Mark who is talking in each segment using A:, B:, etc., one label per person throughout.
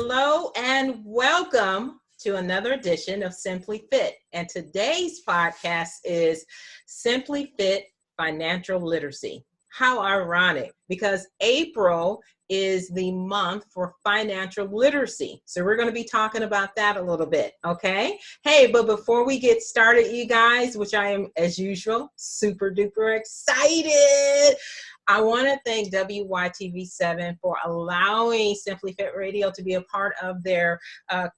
A: Hello and welcome to another edition of Simply-FITT. And today's podcast is Simply-FITT Financial Literacy. How ironic, because April is the month for financial literacy. So we're going to be talking about that a little bit, okay? Hey, but before we get started, you guys, which I am, as usual, super duper excited, I want to thank WYTV7 for allowing Simply-FITT Radio to be a part of their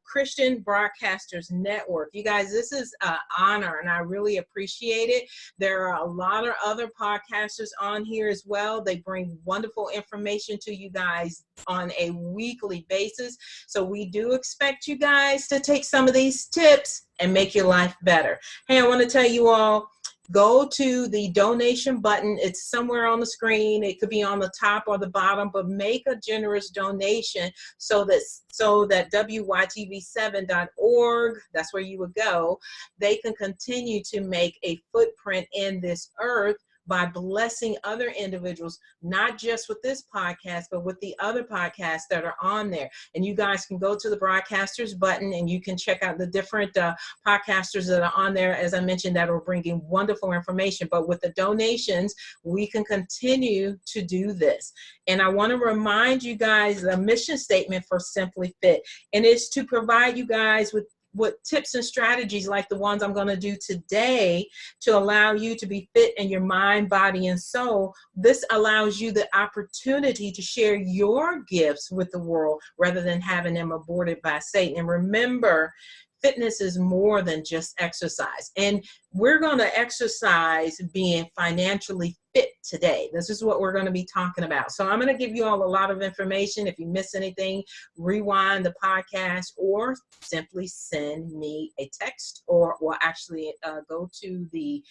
A: Christian Broadcasters Network. You guys, this is an honor, and I really appreciate it. There are a lot of other podcasters on here as well. They bring wonderful information to you guys on a weekly basis. So we do expect you guys to take some of these tips and make your life better. Hey, I want to tell you all, go to the donation button. It's somewhere on the screen. It could be on the top or the bottom, but make a generous donation so that WYTV7.org, that's where you would go, they can continue to make a footprint in this earth by blessing other individuals, not just with this podcast, but with the other podcasts that are on there. And you guys can go to the broadcasters button and you can check out the different podcasters that are on there, as I mentioned, that are bringing wonderful information. But with the donations, we can continue to do this. And I want to remind you guys the mission statement for Simply-FITT, and it's to provide you guys with tips and strategies like the ones I'm going to do today to allow you to be fit in your mind, body, and soul. This allows you the opportunity to share your gifts with the world rather than having them aborted by Satan. And remember, fitness is more than just exercise. And we're going to exercise being financially fit today. This is what we're going to be talking about. So I'm going to give you all a lot of information. If you miss anything, rewind the podcast or simply send me a text or actually go to the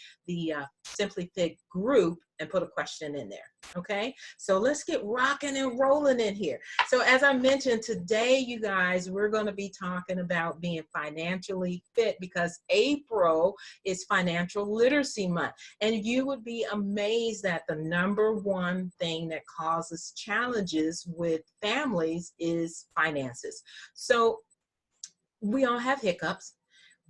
A: Simply-FITT group and put a question in there. Okay, so let's get rocking and rolling in here. So as I mentioned today, you guys, we're going to be talking about being financially fit because April is Financial Literacy Month. And you would be amazed that the number one thing that causes challenges with families is finances. So we all have hiccups.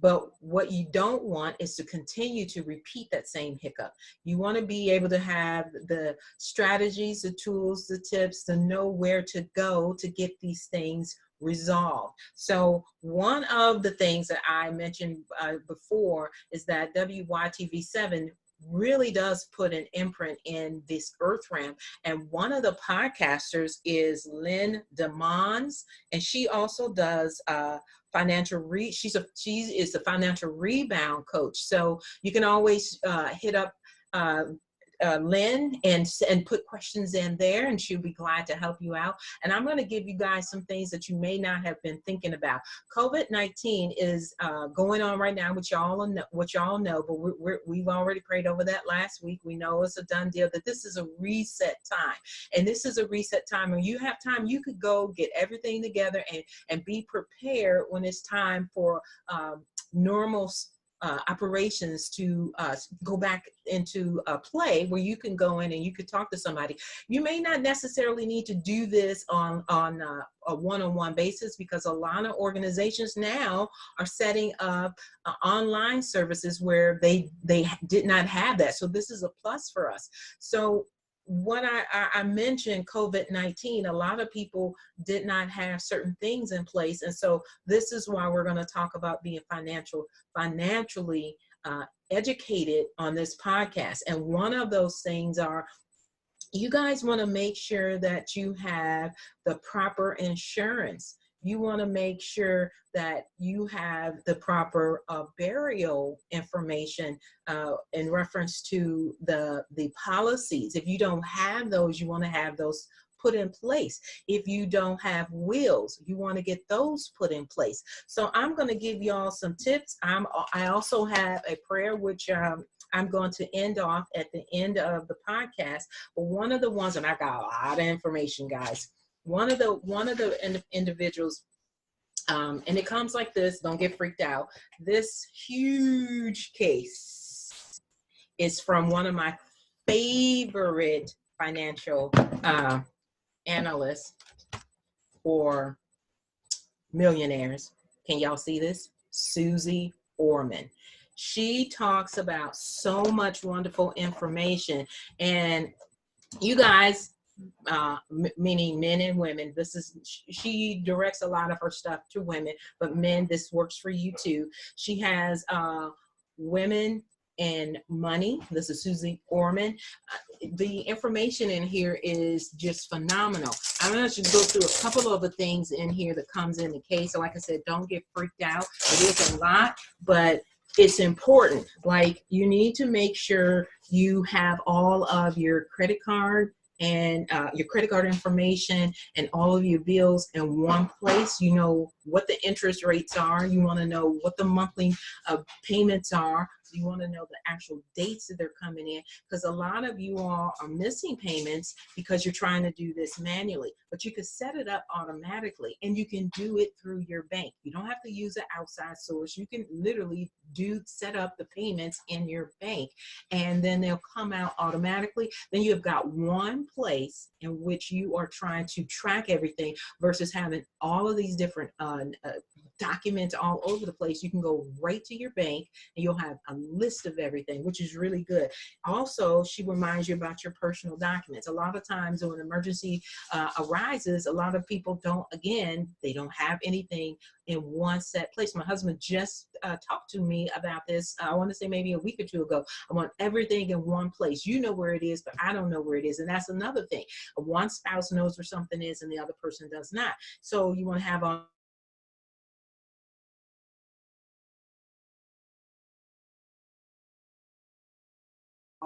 A: But what you don't want is to continue to repeat that same hiccup. You want to be able to have the strategies, the tools, the tips to know where to go to get these things resolved. So one of the things that I mentioned before is that WYTV7 really does put an imprint in this earth realm. And one of the podcasters is Lynn DeMons, and she also does she is the financial rebound coach. So you can always hit up Lynn and put questions in there, and she'll be glad to help you out. And I'm going to give you guys some things that you may not have been thinking about. COVID-19 is going on right now, which y'all know, but we've already prayed over that last week. We know it's a done deal, that this is a reset time. And this is a reset time. When you have time, you could go get everything together and be prepared when it's time for normal operations to go back into play, where you can go in and you could talk to somebody. You may not necessarily need to do this on a one-on-one basis, because a lot of organizations now are setting up online services where they did not have that. So this is a plus for us. So what I mentioned, COVID-19, a lot of people did not have certain things in place. And so this is why we're going to talk about being financially educated on this podcast. And one of those things are, you guys want to make sure that you have the proper insurance. You want to make sure that you have the proper burial information in reference to the policies. If you don't have those, you want to have those put in place. If you don't have wills, you want to get those put in place. So I'm going to give y'all some tips. I also have a prayer, which I'm going to end off at the end of the podcast. But one of the ones, and I got a lot of information, guys. One of the individuals, and it comes like this, don't get freaked out. This huge case is from one of my favorite financial analysts or millionaires. Can y'all see this? Susie Orman. She talks about so much wonderful information, and you guys, meaning men and women, she directs a lot of her stuff to women, but men, this works for you too. She has women and money. This is Susie Orman. The information in here is just phenomenal. I'm going to go through a couple of the things in here that comes in the case. So like I said, don't get freaked out. It is a lot, but it's important. Like, you need to make sure you have all of your credit card and your credit card information and all of your bills in one place. You know what the interest rates are. You want to know what the monthly payments are. You want to know the actual dates that they're coming in, because a lot of you all are missing payments because you're trying to do this manually. But you can set it up automatically, and you can do it through your bank. You don't have to use an outside source. You can literally set up the payments in your bank, and then they'll come out automatically. Then you've got one place in which you are trying to track everything versus having all of these different documents all over the place. You can go right to your bank and you'll have a list of everything, which is really good. Also, she reminds you about your personal documents. A lot of times when an emergency arises, a lot of people they don't have anything in one set place. My husband just talked to me about this, I want to say maybe a week or two ago. I want everything in one place. You know where it is, but I don't know where it is. And that's another thing. One spouse knows where something is and the other person does not. So you want to have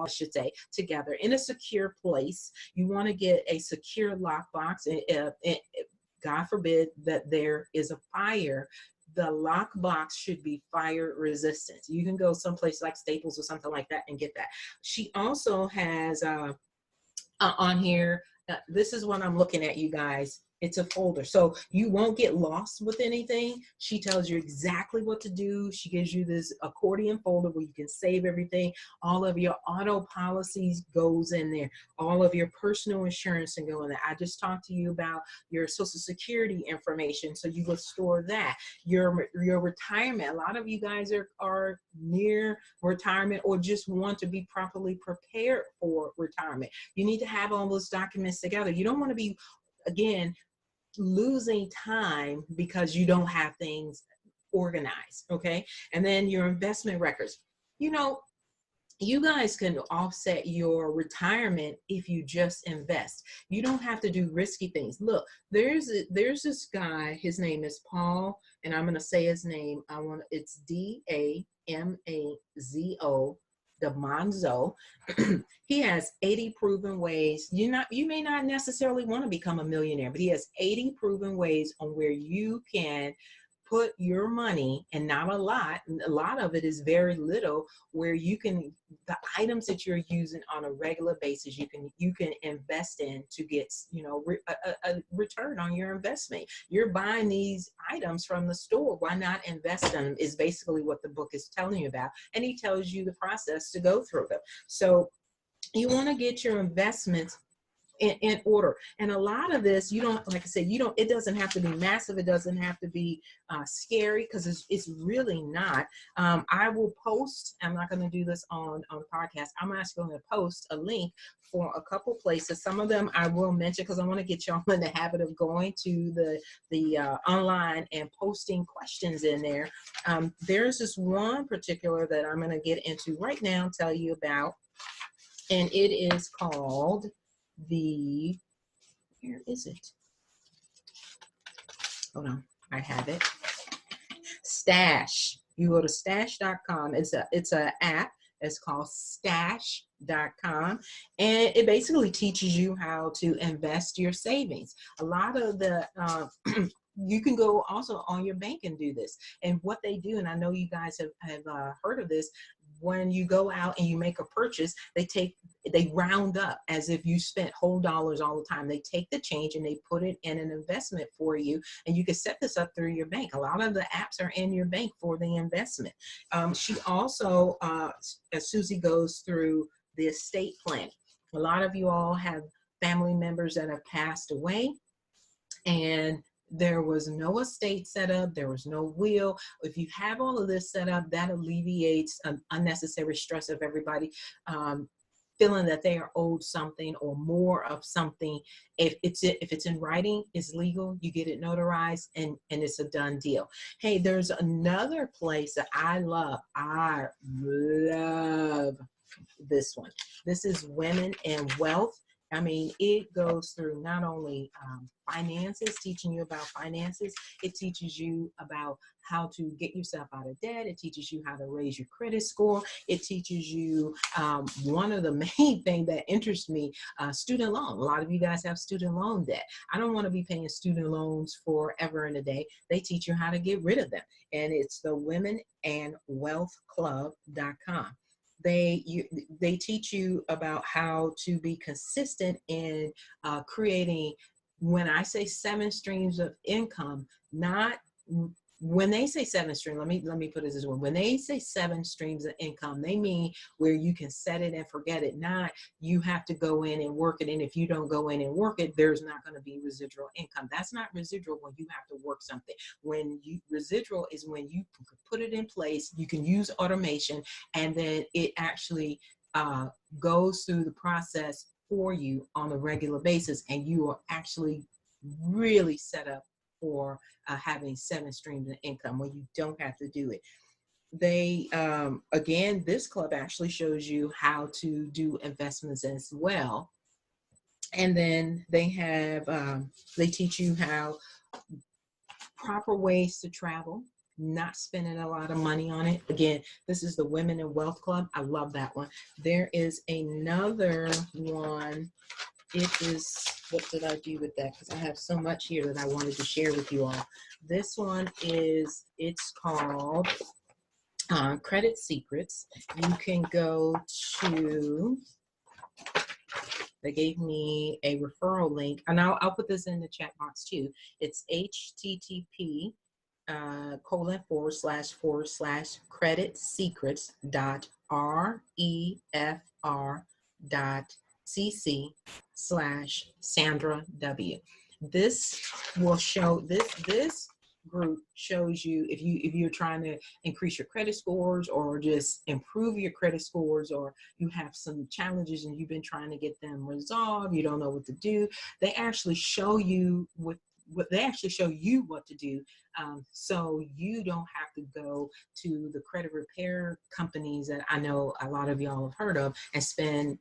A: I should say, together in a secure place. You want to get a secure lockbox. God forbid that there is a fire, the lockbox should be fire resistant. You can go someplace like Staples or something like that and get that. She also has on here, this is what I'm looking at, you guys. It's a folder, so you won't get lost with anything. She tells you exactly what to do. She gives you this accordion folder where you can save everything. All of your auto policies goes in there. All of your personal insurance can go in there. I just talked to you about your Social Security information, so you will store that. Your retirement. A lot of you guys are near retirement or just want to be properly prepared for retirement. You need to have all those documents together. You don't want to be, again, losing time because you don't have things organized. Okay. And then your investment records. You know, you guys can offset your retirement if you just invest. You don't have to do risky things. Look, there's this guy, his name is Paul, and I'm going to say his name. It's D-A-M-A-Z-O. DeMonzo. He has 80 proven ways. You may not necessarily want to become a millionaire, but he has 80 proven ways on where you can put your money, and not a lot of it is very little, where you can, the items that you're using on a regular basis, you can invest in to get, you know, a return on your investment. You're buying these items from the store. Why not invest in them is basically what the book is telling you about. And he tells you the process to go through them. So you want to get your investments in order. And a lot of this, you don't, like I said, it doesn't have to be massive. It doesn't have to be scary, because it's really not. I will post, I'm not going to do this on the podcast. I'm actually going to post a link for a couple places. Some of them I will mention because I want to get y'all in the habit of going to the online and posting questions in there. There's this one particular that I'm going to get into right now and tell you about, and it is called where is it? Hold on, I have it. Stash. You go to stash.com. It's a app. It's called stash.com, and it basically teaches you how to invest your savings. A lot of the you can go also on your bank and do this. And what they do, and I know you guys have heard of this, when you go out and you make a purchase, they round up as if you spent whole dollars all the time. They take the change and they put it in an investment for you, and you can set this up through your bank. A lot of the apps are in your bank for the investment. She also, as Susie goes through the estate plan, a lot of you all have family members that have passed away, and There was no estate set up. There was no will. If you have all of this set up, that alleviates unnecessary stress of everybody feeling that they are owed something or more of something. If it's in writing, it's legal, you get it notarized, and it's a done deal. Hey, there's another place that I love. I love this one. This is Women and Wealth. I mean, it goes through not only finances, teaching you about finances, it teaches you about how to get yourself out of debt. It teaches you how to raise your credit score. It teaches you one of the main things that interests me, student loan. A lot of you guys have student loan debt. I don't want to be paying student loans forever and a day. They teach you how to get rid of them. And it's the womenandwealthclub.com. They teach you about how to be consistent in creating, when I say 7 streams of income, not when they say 7 streams, let me put it this way. When they say 7 streams of income, they mean where you can set it and forget it. Not you have to go in and work it. And if you don't go in and work it, there's not going to be residual income. That's not residual when you have to work something. Residual is when you put it in place, you can use automation, and then it actually goes through the process for you on a regular basis, and you are actually really set up for having 7 streams of income when you don't have to do it. They again, this club actually shows you how to do investments as well, and then they have they teach you how proper ways to travel, not spending a lot of money on it. Again, this is the Women and Wealth Club. I love that one. There is another one. It is, what did I do with that? Because I have so much here that I wanted to share with you all. This one is, it's called Credit Secrets. You can go to, they gave me a referral link, and I'll put this in the chat box too. It's http://creditsecrets.refr.cc/Sandra W. This will show, this group shows you if you're trying to increase your credit scores or just improve your credit scores, or you have some challenges and you've been trying to get them resolved, you don't know what to do. They actually show you what to do, so you don't have to go to the credit repair companies that I know a lot of y'all have heard of and spend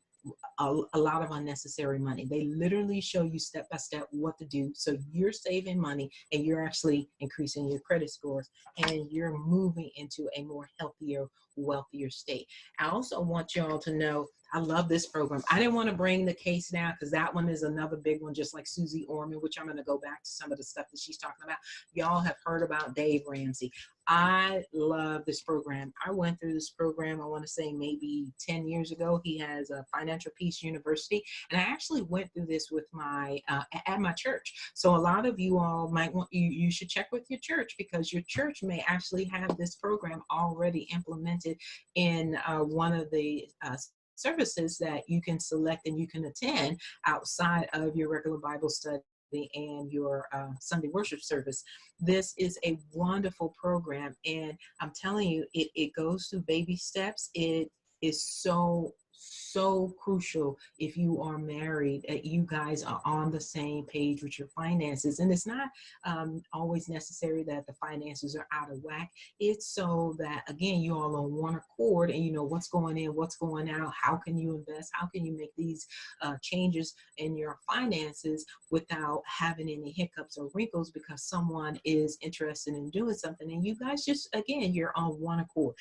A: a lot of unnecessary money. They literally show you step by step what to do, so you're saving money and you're actually increasing your credit scores, and you're moving into a more healthier, wealthier state. I also want y'all to know, I love this program. I didn't want to bring the case down because that one is another big one, just like Susie Orman, which I'm going to go back to some of the stuff that she's talking about. Y'all have heard about Dave Ramsey. I love this program. I went through this program, I want to say maybe 10 years ago. He has a Financial Peace University, and I actually went through this with my at my church. So a lot of you all might want, you should check with your church, because your church may actually have this program already implemented in one of the services that you can select and you can attend outside of your regular Bible study and your Sunday worship service. This is a wonderful program, and I'm telling you, it goes through baby steps. It is so crucial if you are married, that you guys are on the same page with your finances. And it's not always necessary that the finances are out of whack. It's so that, again, you all on one accord and you know what's going in, what's going out, how can you invest, how can you make these changes in your finances without having any hiccups or wrinkles because someone is interested in doing something, and you guys just, again, you're on one accord.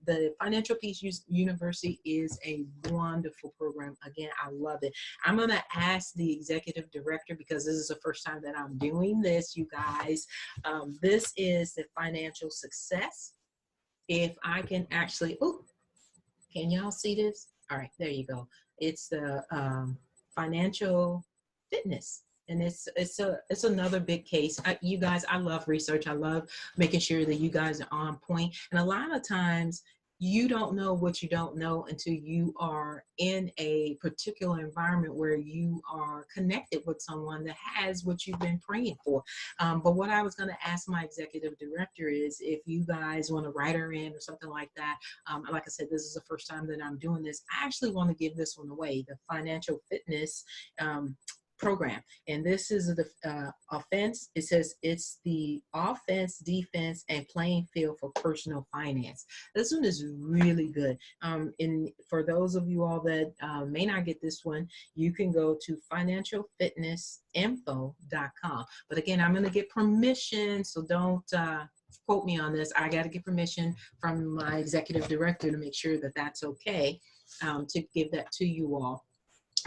A: The Financial Peace University is a wonderful program. Again, I love it. I'm going to ask the executive director, because this is the first time that I'm doing this, you guys. This is the financial success. If I can actually, oh, can y'all see this? All right, there you go. It's the financial fitness. And it's another big case. You guys, I love research. I love making sure that you guys are on point. And a lot of times You don't know what you don't know until you are in a particular environment where you are connected with someone that has what you've been praying for. But what I was going to ask my executive director is if you guys want to write her in or something like that. Like I said, this is the first time that I'm doing this. I actually want to give this one away, the financial fitness program. And this is the offense. It says it's the offense, defense, and playing field for personal finance. This one is really good. And for those of you all that may not get this one, you can go to financialfitnessinfo.com. But again, I'm going to get permission, so don't quote me on this. I got to get permission from my executive director to make sure that that's okay, to give that to you all.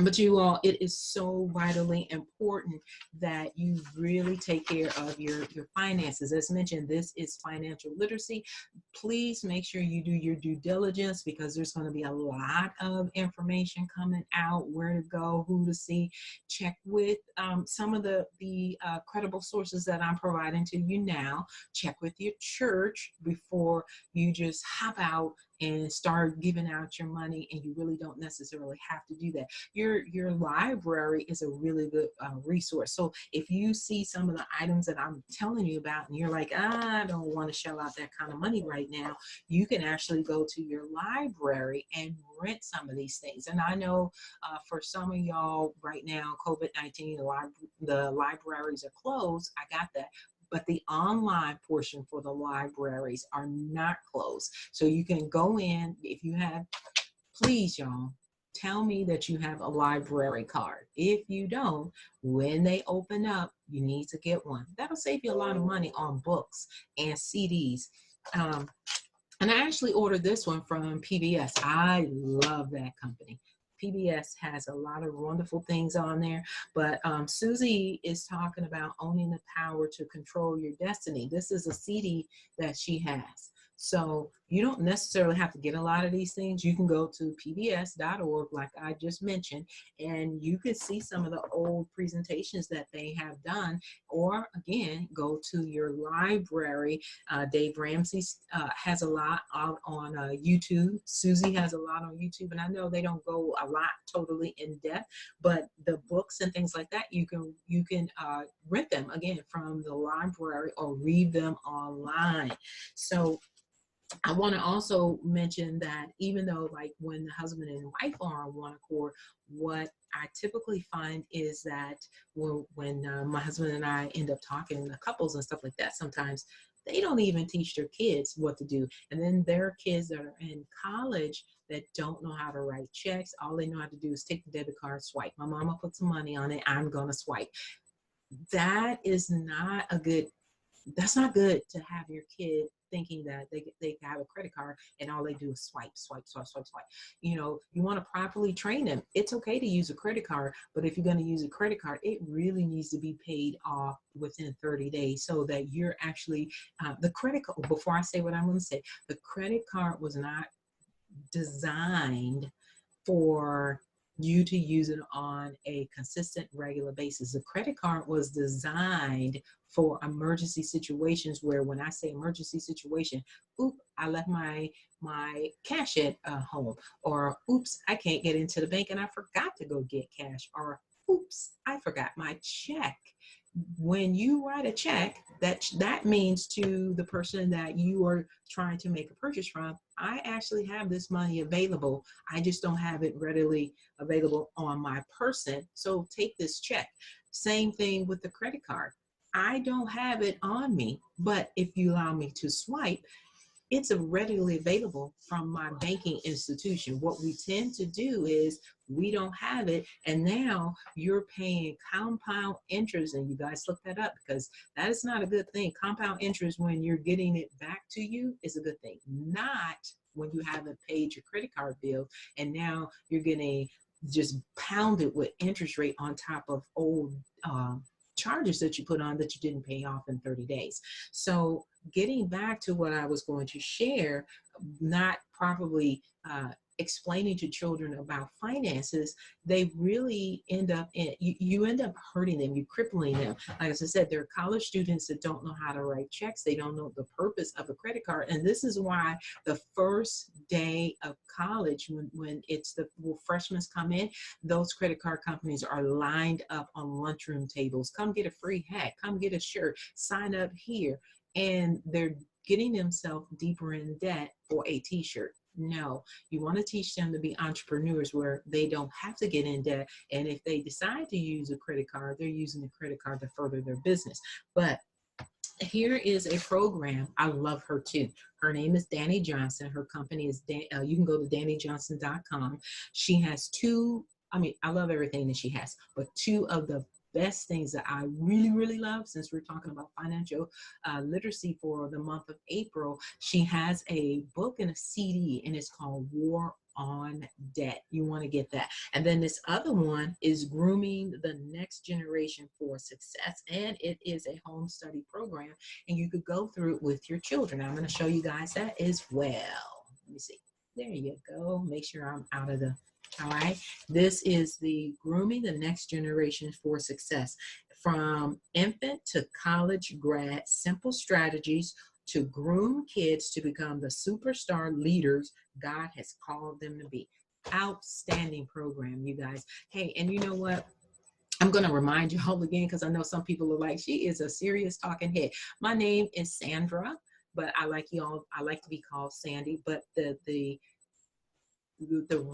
A: But you all, it is so vitally important that you really take care of your finances. As mentioned, this is financial literacy. Please make sure you do your due diligence, because there's going to be a lot of information coming out, where to go, who to see. Check with some of the credible sources that I'm providing to you now. Check with your church before you just hop out and start giving out your money, and you really don't necessarily have to do that. Your library is a really good resource. So if you see some of the items that I'm telling you about and you're like, I don't want to shell out that kind of money right now, you can actually go to your library and rent some of these things. And I know for some of y'all right now, COVID-19, the libraries are closed. I got that. But the online portion for the libraries are not closed. So you can go in, if you have, please y'all, tell me that you have a library card. If you don't, when they open up, you need to get one. That'll save you a lot of money on books and CDs. And I actually ordered this one from PBS. I love that company. PBS has a lot of wonderful things on there, but Susie is talking about owning the power to control your destiny. This is a CD that she has. So you don't necessarily have to get a lot of these things. You can go to pbs.org, like I just mentioned, and you can see some of the old presentations that they have done, or again, go to your library. Dave Ramsey has a lot out on YouTube. Susie has a lot on YouTube, and I know they don't go a lot totally in depth, but the books and things like that, you can rent them again from the library or read them online. So I want to also mention that even though, like, when the husband and wife are on one accord, what I typically find is that when my husband and I end up talking to couples and stuff like that, sometimes they don't even teach their kids what to do. And then there are kids that are in college that don't know how to write checks. All they know how to do is take the debit card, swipe. My mama put some money on it, I'm going to swipe. That is not a good, that's not good to have your kid thinking that they have a credit card and all they do is swipe, swipe, swipe, swipe, swipe. You know, you want to properly train them. It's okay to use a credit card, but if you're going to use a credit card, it really needs to be paid off within 30 days so that you're actually, the credit card, before I say what I'm going to say, the credit card was not designed for you to use it on a consistent, regular basis. The credit card was designed for emergency situations, where when I say emergency situation, oop, I left my cash at home, or oops, I can't get into the bank and I forgot to go get cash, or oops, I forgot my check. When you write a check, that means to the person that you are trying to make a purchase from, I actually have this money available. I just don't have it readily available on my person. So take this check. Same thing with the credit card. I don't have it on me, but if you allow me to swipe, it's readily available from my banking institution. What we tend to do is we don't have it, and now you're paying compound interest, and you guys look that up, because that is not a good thing. Compound interest when you're getting it back to you is a good thing, not when you haven't paid your credit card bill and now you're getting just pounded with interest rate on top of old charges that you put on that you didn't pay off in 30 days. So getting back to what I was going to share, not properly explaining to children about finances, they really end up you end up hurting them, you crippling them. Like I said, there are college students that don't know how to write checks. They don't know the purpose of a credit card. And this is why the first day of college, when it's the freshmen come in, those credit card companies are lined up on lunchroom tables. Come get a free hat, come get a shirt, sign up here. And they're getting themselves deeper in debt for a t-shirt. No, you want to teach them to be entrepreneurs where they don't have to get in debt. And if they decide to use a credit card, they're using the credit card to further their business. But here is a program. I love her too. Her name is Danny Johnson. Her company is, you can go to dannyjohnson.com. She has two, I love everything that she has, but two of the best things that I really, really love, since we're talking about financial literacy for the month of April, she has a book and a CD, and it's called War on Debt. You want to get that. And then this other one is Grooming the Next Generation for Success, and it is a home study program, and you could go through it with your children. I'm going to show you guys that as well. Let me see. There you go. Make sure I'm out of the... All right, this is the Grooming the Next Generation for Success. From infant to college grad, simple strategies to groom kids to become the superstar leaders God has called them to be. Outstanding program, you guys. Hey, and you know what? I'm going to remind you all again, because I know some people are like, she is a serious talking head. My name is Sandra, but I like to be called Sandy, but the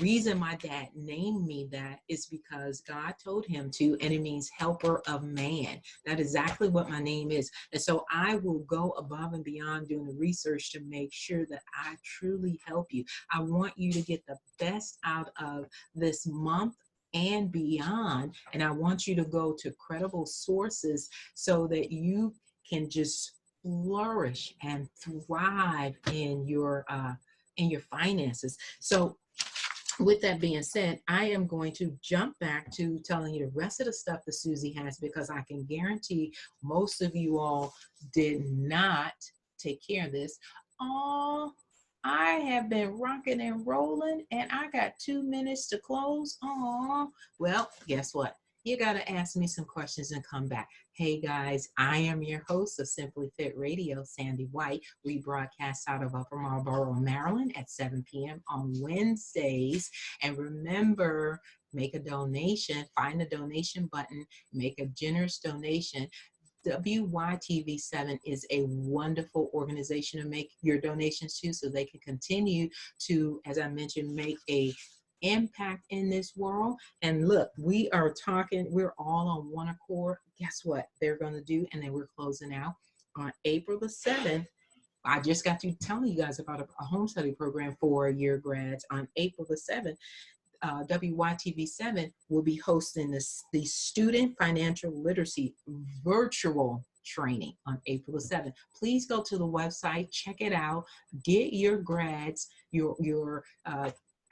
A: reason my dad named me that is because God told him to, and it means helper of man. That's exactly what my name is. And so I will go above and beyond doing the research to make sure that I truly help you. I want you to get the best out of this month and beyond. And I want you to go to credible sources so that you can just flourish and thrive in your finances. So with that being said, I am going to jump back to telling you the rest of the stuff that Susie has, because I can guarantee most of you all did not take care of this. Oh, I have been rocking and rolling, and I got 2 minutes to close. Oh, well, guess what? You got to ask me some questions and come back. Hey guys, I am your host of Simply-FITT Radio, Sandy White. We broadcast out of Upper Marlboro, Maryland at 7 p.m. on Wednesdays. And remember, make a donation, find the donation button, make a generous donation. WYTV7 is a wonderful organization to make your donations to, so they can continue to, as I mentioned, make a impact in this world. And look, we are talking, we're all on one accord. Guess what they're going to do? And then we're closing out on April the 7th. I just got to telling you guys about a home study program for year grads. On April the 7th, WYTV7 will be hosting the Student Financial Literacy virtual training on April the 7th. Please go to the website, check it out, get your grads,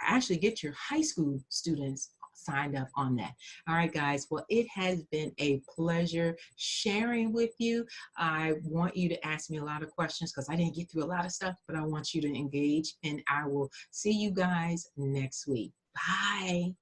A: actually get your high school students signed up on that. All right, guys. Well, it has been a pleasure sharing with you. I want you to ask me a lot of questions, because I didn't get through a lot of stuff, but I want you to engage, and I will see you guys next week. Bye.